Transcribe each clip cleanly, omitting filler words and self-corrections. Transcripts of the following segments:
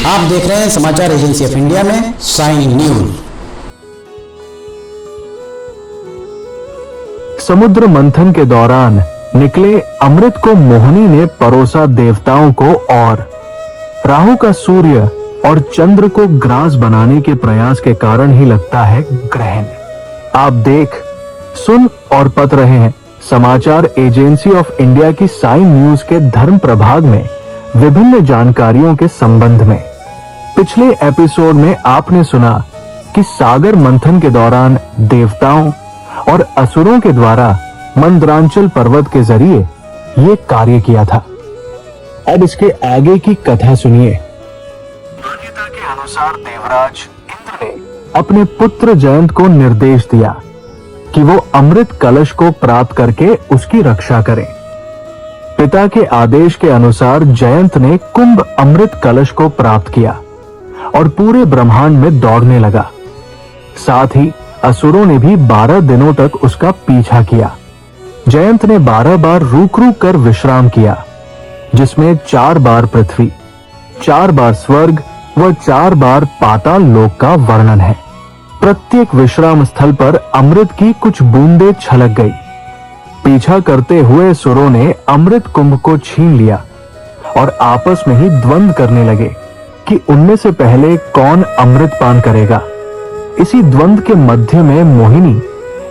आप देख रहे हैं समाचार एजेंसी ऑफ इंडिया में साइन न्यूज। समुद्र मंथन के दौरान निकले अमृत को मोहिनी ने परोसा देवताओं को, और राहु का सूर्य और चंद्र को ग्रास बनाने के प्रयास के कारण ही लगता है ग्रहण। आप देख, सुन और पढ़ रहे हैं समाचार एजेंसी ऑफ इंडिया की साइन न्यूज के धर्म प्रभाग में विभिन्न जानकारियों के संबंध में। पिछले एपिसोड में आपने सुना कि सागर मंथन के दौरान देवताओं और असुरों के द्वारा मंदरांचल पर्वत के जरिए ये कार्य किया था। अब इसके आगे की कथा सुनिए। मान्यता के अनुसार देवराज इंद्र ने अपने पुत्र जयंत को निर्देश दिया कि वो अमृत कलश को प्राप्त करके उसकी रक्षा करे। पिता के आदेश के अनुसार जयंत ने कुंभ अमृत कलश को प्राप्त किया और पूरे ब्रह्मांड में दौड़ने लगा। साथ ही असुरों ने भी 12 दिनों तक उसका पीछा किया। जयंत ने 12 बार रुक रुक कर विश्राम किया, जिसमें 4 बार पृथ्वी, 4 बार स्वर्ग व 4 बार पाताल लोक का वर्णन है। प्रत्येक विश्राम स्थल पर अमृत की कुछ बूंदें छलक गई। पीछा करते हुए सुरों ने अमृत कुंभ को छीन लिया और आपस में ही द्वंद्व करने लगे कि उनमें से पहले कौन अमृत पान करेगा। इसी द्वंद्व के मध्य में मोहिनी,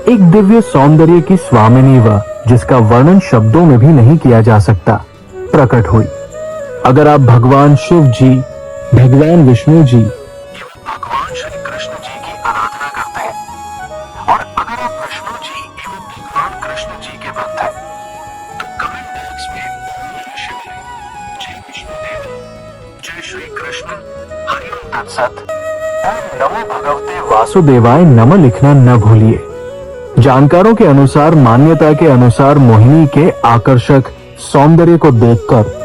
एक दिव्य सौंदर्य की स्वामिनी व जिसका वर्णन शब्दों में भी नहीं किया जा सकता, प्रकट हुई। अगर आप भगवान शिव जी, भगवान विष्णु जी, भगवान श्री कृष्ण जी की आराधना करते हैं और अगर आप विष्णु जी एवं भगवान कृष्ण जी के भक्त हैं, तो कमेंट बॉक्स में ओम शिवाय, जय विष्णुदेव, जय श्री कृष्ण, हरिओम तत्सत, ओम नमो भगवते वासुदेवाय नमः लिखना न भूलिए। जानकारों के अनुसार, मान्यता के अनुसार मोहिनी के आकर्षक सौंदर्य को देखकर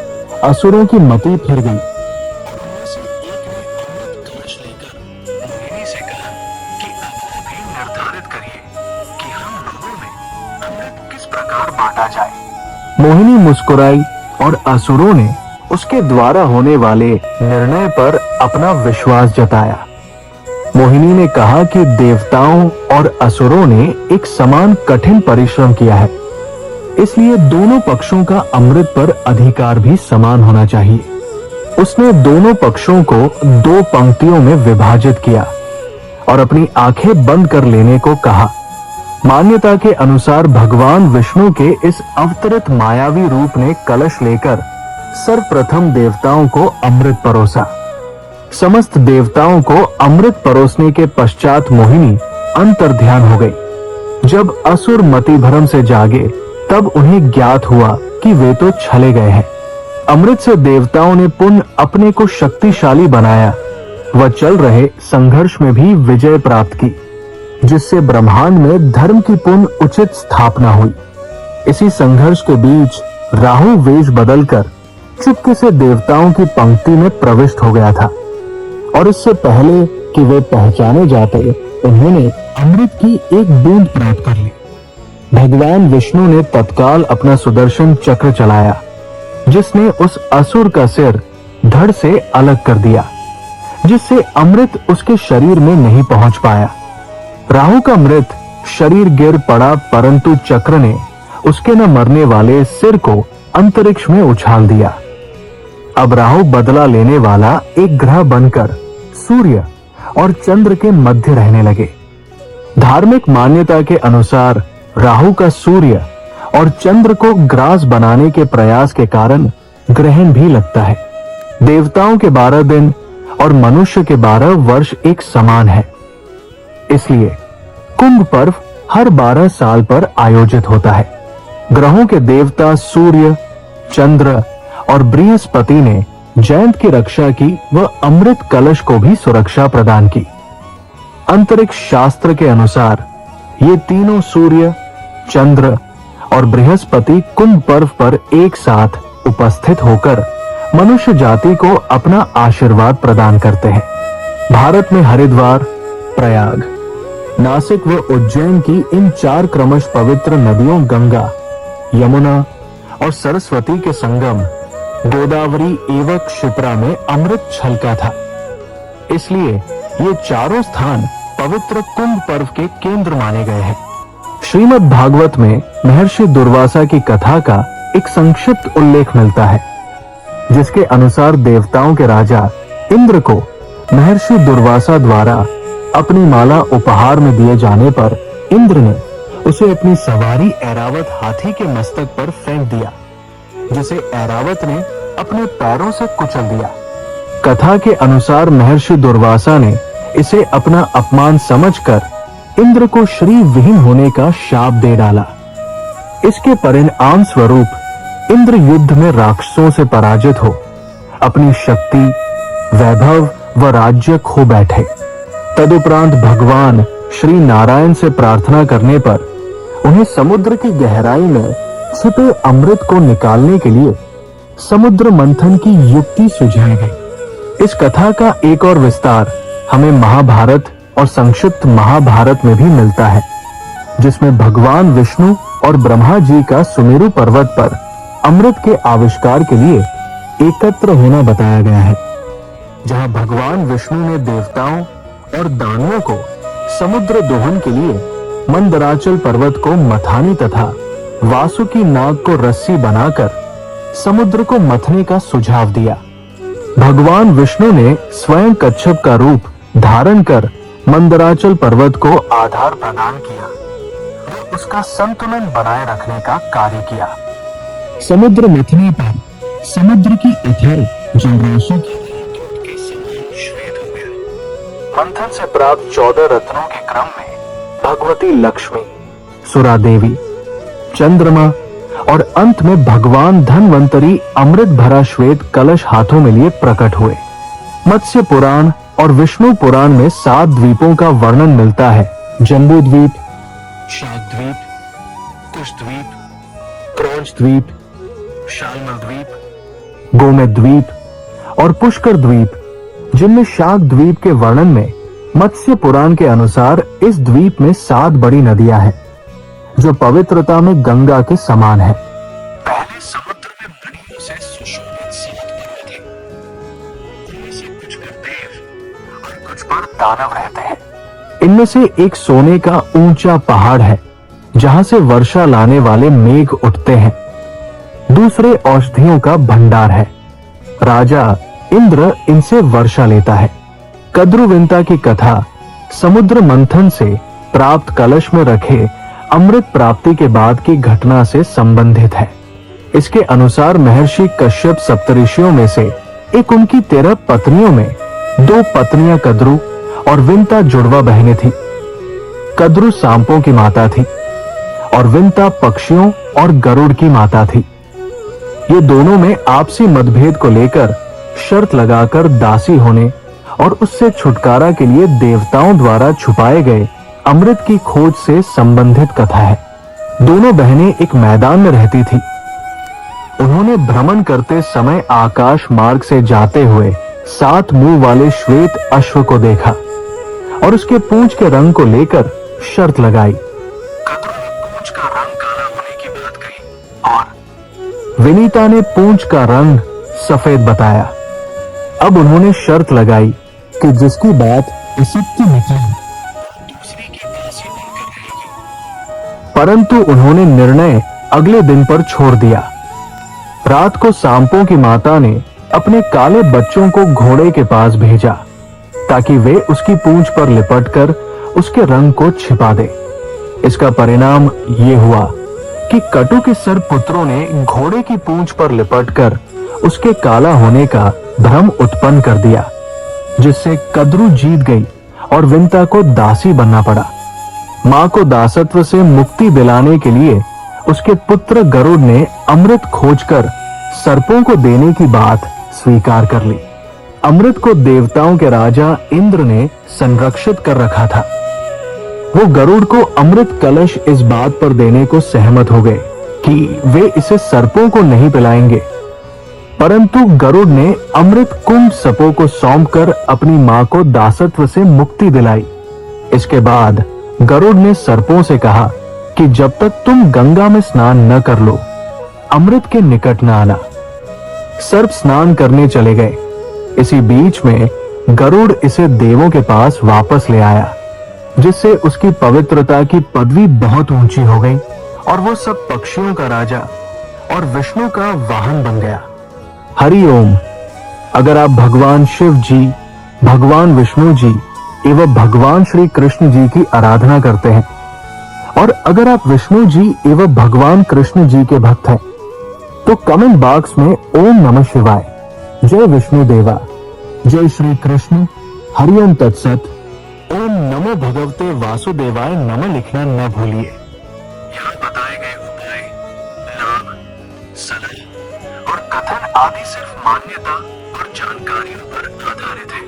असुरों की मति फिर गई। मोहिनी से कहा कि आप भी निर्धारित करिए कि हम लोगों में अमृत किस प्रकार बांटा जाए। मोहिनी मुस्कुराई और असुरों ने उसके द्वारा होने वाले निर्णय पर अपना विश्वास जताया। मोहिनी ने कहा कि देवताओं और असुरों ने एक समान कठिन परिश्रम किया है, इसलिए दोनों पक्षों का अमृत पर अधिकार भी समान होना चाहिए। उसने दोनों पक्षों को 2 पंक्तियों में विभाजित किया और अपनी आंखें बंद कर लेने को कहा। मान्यता के अनुसार भगवान विष्णु के इस अवतरित मायावी रूप ने कलश लेकर सर्वप्रथम देवताओं को अमृत परोसा। समस्त देवताओं को अमृत परोसने के पश्चात मोहिनी अंतर्ध्यान हो गई। जब असुर मति भ्रम से जागे, तब उन्हें ज्ञात हुआ कि वे तो छले गए हैं। अमृत से देवताओं ने पुनः अपने को शक्तिशाली बनाया व चल रहे संघर्ष में भी विजय प्राप्त की, जिससे ब्रह्मांड में धर्म की पुनः उचित स्थापना हुई। इसी संघर्ष के बीच राहु वेश बदलकर चुपके से देवताओं की पंक्ति में प्रविष्ट हो गया था और इससे पहले कि वे पहचाने जाते, उन्होंने अमृत की एक बूंद प्राप्त कर ली। भगवान विष्णु ने तत्काल अपना सुदर्शन चक्र चलाया, जिसने उस असुर का सिर धड़ से अलग कर दिया, जिससे अमृत उसके शरीर में नहीं पहुंच पाया। राहु का मृत शरीर गिर पड़ा, परंतु चक्र ने उसके न मरने वाले सिर को अंतरिक्ष में उछाल दिया। अब राहु बदला लेने वाला एक ग्रह बनकर सूर्य और चंद्र के मध्य रहने लगे। धार्मिक मान्यता के अनुसार राहु का सूर्य और चंद्र को ग्रास बनाने के प्रयास के कारण ग्रहण भी लगता है। देवताओं के 12 दिन और मनुष्य के 12 वर्ष एक समान है, इसलिए कुंभ पर्व हर 12 साल पर आयोजित होता है। ग्रहों के देवता सूर्य, चंद्र और बृहस्पति ने जयंत की रक्षा की व अमृत कलश को भी सुरक्षा प्रदान की। अंतरिक्ष शास्त्र के अनुसार ये तीनों सूर्य, चंद्र और बृहस्पति कुंभ पर्व पर एक साथ उपस्थित होकर मनुष्य जाति को अपना आशीर्वाद प्रदान करते हैं। भारत में हरिद्वार, प्रयाग, नासिक व उज्जैन की इन 4 क्रमश पवित्र नदियों गंगा, यमुना और सरस्वती के संगम गोदावरी एवं क्षिप्रा में अमृत छलका था। इसलिए ये चारों स्थान पवित्र कुंभ पर्व के केंद्र माने गए हैं। श्रीमद् भागवत में महर्षि दुर्वासा की कथा का एक संक्षिप्त उल्लेख मिलता है, जिसके अनुसार देवताओं के राजा इंद्र को महर्षि दुर्वासा द्वारा अपनी माला उपहार में दिए जाने पर इंद्र ने उसे अपनी सवारी ऐरावत हाथी के मस्तक पर फेंक दिया, जिसे ऐरावत ने अपने पैरों से कुचल दिया। कथा के अनुसार महर्षि दुर्वासा ने इसे अपना अपमान समझकर इंद्र को श्री विहीन होने का शाप दे डाला। इसके परिणाम स्वरूप इंद्र युद्ध में राक्षसों से पराजित हो अपनी शक्ति, वैभव व राज्य खो बैठे। तदुपरांत भगवान श्री नारायण से प्रार्थना करने पर उन्हें समुद्र की गहराई में छिपे अमृत को निकालने के लिए समुद्र मंथन की युक्ति सुझाई गई। इस कथा का एक और विस्तार हमें महाभारत और संक्षिप्त महाभारत में भी मिलता है, जिसमें भगवान विष्णु और ब्रह्मा जी का सुमेरु पर्वत पर अमृत के आविष्कार के लिए एकत्र होना बताया गया है, जहां भगवान विष्णु ने देवताओं और दानवों को समुद्र दोहन के लिए मंदराचल पर्वत को मथानी तथा वासुकी नाग को रस्सी बनाकर समुद्र को मथने का सुझाव दिया। भगवान विष्णु ने स्वयं कच्छप का रूप धारण कर मंदराचल पर्वत को आधार प्रदान किया, उसका संतुलन बनाए रखने का कार्य किया। समुद्र मथने पर समुद्र की अथाह जलराशि के समान श्वेत हो गया। मंथन से प्राप्त 14 रत्नों के क्रम में भगवती लक्ष्मी, सुरा देवी, चंद्रमा और अंत में भगवान धन्वंतरी अमृत भरा श्वेत कलश हाथों में लिए प्रकट हुए। मत्स्य पुराण और विष्णु पुराण में 7 द्वीपों का वर्णन मिलता है। जम्बू द्वीप, शाक द्वीप, कुश द्वीप, क्रौंच द्वीप, शालमल द्वीप, गोमेद द्वीप और पुष्कर द्वीप, जिनमें शाक द्वीप के वर्णन में मत्स्य पुराण के अनुसार इस द्वीप में 7 बड़ी नदियां हैं, जो पवित्रता में गंगा के समान है। पहले समुद्र में मणियों से सुशोभित 7 पर्वत थे, इनमें से कुछ पर देव और कुछ पर दानव रहते हैं। इनमें से एक सोने का ऊंचा पहाड़ है, जहां से वर्षा लाने वाले मेघ उठते हैं। दूसरे औषधियों का भंडार है। राजा इंद्र इनसे वर्षा लेता है। कद्रुविंता की कथा समुद्र मंथन से प्राप्त कलश में रखे अमृत प्राप्ति के बाद की घटना से संबंधित है। इसके अनुसार महर्षि कश्यप सप्तऋषियों में से एक उनकी 13 पत्नियों में 2 पत्नियां कद्रु और विंता जुड़वा बहनें थी। कद्रु सांपों की माता थी और विंता पक्षियों और गरुड़ की माता थी। ये दोनों में आपसी मतभेद को लेकर शर्त लगाकर दासी होने और उससे छुटकारा के लिए देवताओं द्वारा छुपाए गए अमृत की खोज से संबंधित कथा है। दोनों बहनें एक मैदान में रहती थी। उन्होंने भ्रमण करते समय आकाश मार्ग से जाते हुए 7 मुंह वाले श्वेत अश्व को देखा और उसके पूंछ के रंग को लेकर शर्त लगाई। कद्रु ने पूंछ का रंग काला होने की बात कही और विनीता ने पूंछ का रंग सफेद बताया। अब उन्होंने शर्त लगाई कि जिसकी बात असत्य निकले दूसरी की दासी बनकर रहेगी, परंतु उन्होंने निर्णय अगले दिन पर छोड़ दिया। रात को सांपों की माता ने अपने काले बच्चों को घोड़े के पास भेजा ताकि वे उसकी पूंछ पर लिपटकर उसके रंग को छिपा दे। इसका परिणाम ये हुआ कि कटु के सरपुत्रों ने घोड़े की पूंछ पर लिपटकर उसके काला होने का भ्रम उत्पन्न कर दिया, जिससे कद्रु जीत गई और विंता को दासी बनना पड़ा। मां को दासत्व से मुक्ति दिलाने के लिए उसके पुत्र गरुड़ ने अमृत खोजकर सर्पों को देने की बात स्वीकार कर ली। अमृत को देवताओं के राजा इंद्र ने संरक्षित कर रखा था। वो गरुड़ को अमृत कलश इस बात पर देने को सहमत हो गए कि वे इसे सर्पों को नहीं पिलाएंगे, परंतु गरुड़ ने अमृत कुंभ सर्पों को सौंपकर अपनी मां को दासत्व से मुक्ति दिलाई। इसके बाद गरुड़ ने सर्पों से कहा कि जब तक तुम गंगा में स्नान न कर लो, अमृत के निकट न आना। सर्प स्नान करने चले गए। इसी बीच में गरुड़ इसे देवों के पास वापस ले आया, जिससे उसकी पवित्रता की पदवी बहुत ऊंची हो गई और वो सब पक्षियों का राजा और विष्णु का वाहन बन गया। हरि ओम। अगर आप भगवान शिव जी, भगवान विष्णु जी एवं भगवान श्री कृष्ण जी की आराधना करते हैं और अगर आप विष्णु जी एवं भगवान कृष्ण जी के भक्त हैं, तो कमेंट बॉक्स में ओम नमः शिवाय, जय विष्णु देवा, जय श्री कृष्ण, हरिओम तत्सत, ओम नमो भगवते वासुदेवाय नमः लिखना न भूलिए। यहाँ बताए गए उपाय, लाभ, सलाह और कथन आदि सिर्फ मान्यता और जानकारियों पर आधारित है।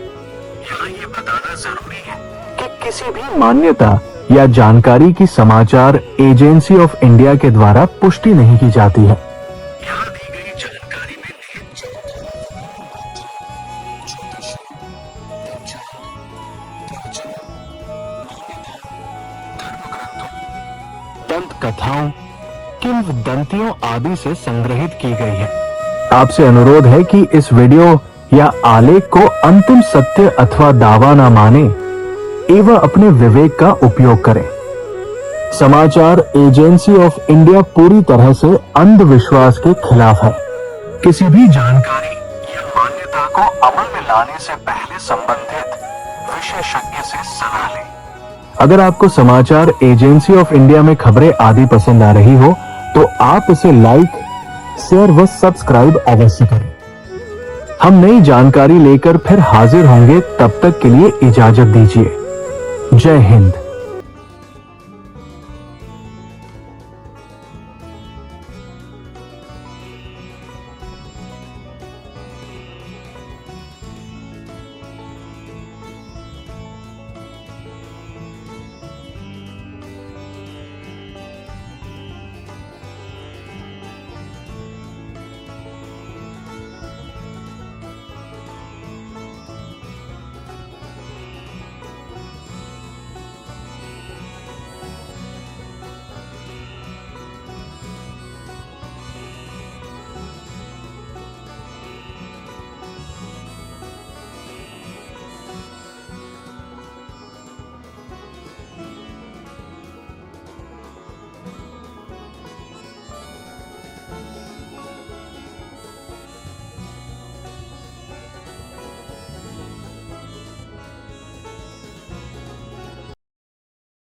यहाँ ये बताना जरूरी है कि किसी भी मान्यता या जानकारी की समाचार एजेंसी ऑफ इंडिया के द्वारा पुष्टि नहीं की जाती है। यहाँ दी गई जानकारी में दंत कथाओं, किंवदंतियों आदि से संग्रहित की गई है। आपसे अनुरोध है कि इस वीडियो या आलेख को अंतिम सत्य अथवा दावा न माने एवं अपने विवेक का उपयोग करें। समाचार एजेंसी ऑफ इंडिया पूरी तरह से अंधविश्वास के खिलाफ है। किसी भी जानकारी या मान्यता को अमल में लाने से पहले संबंधित विशेषज्ञ से सलाह लें। अगर आपको समाचार एजेंसी ऑफ इंडिया में खबरें आदि पसंद आ रही हो तो आप इसे लाइक, शेयर व सब्सक्राइब अवश्य करें। हम नई जानकारी लेकर फिर हाजिर होंगे, तब तक के लिए इजाजत दीजिए। जय हिंद।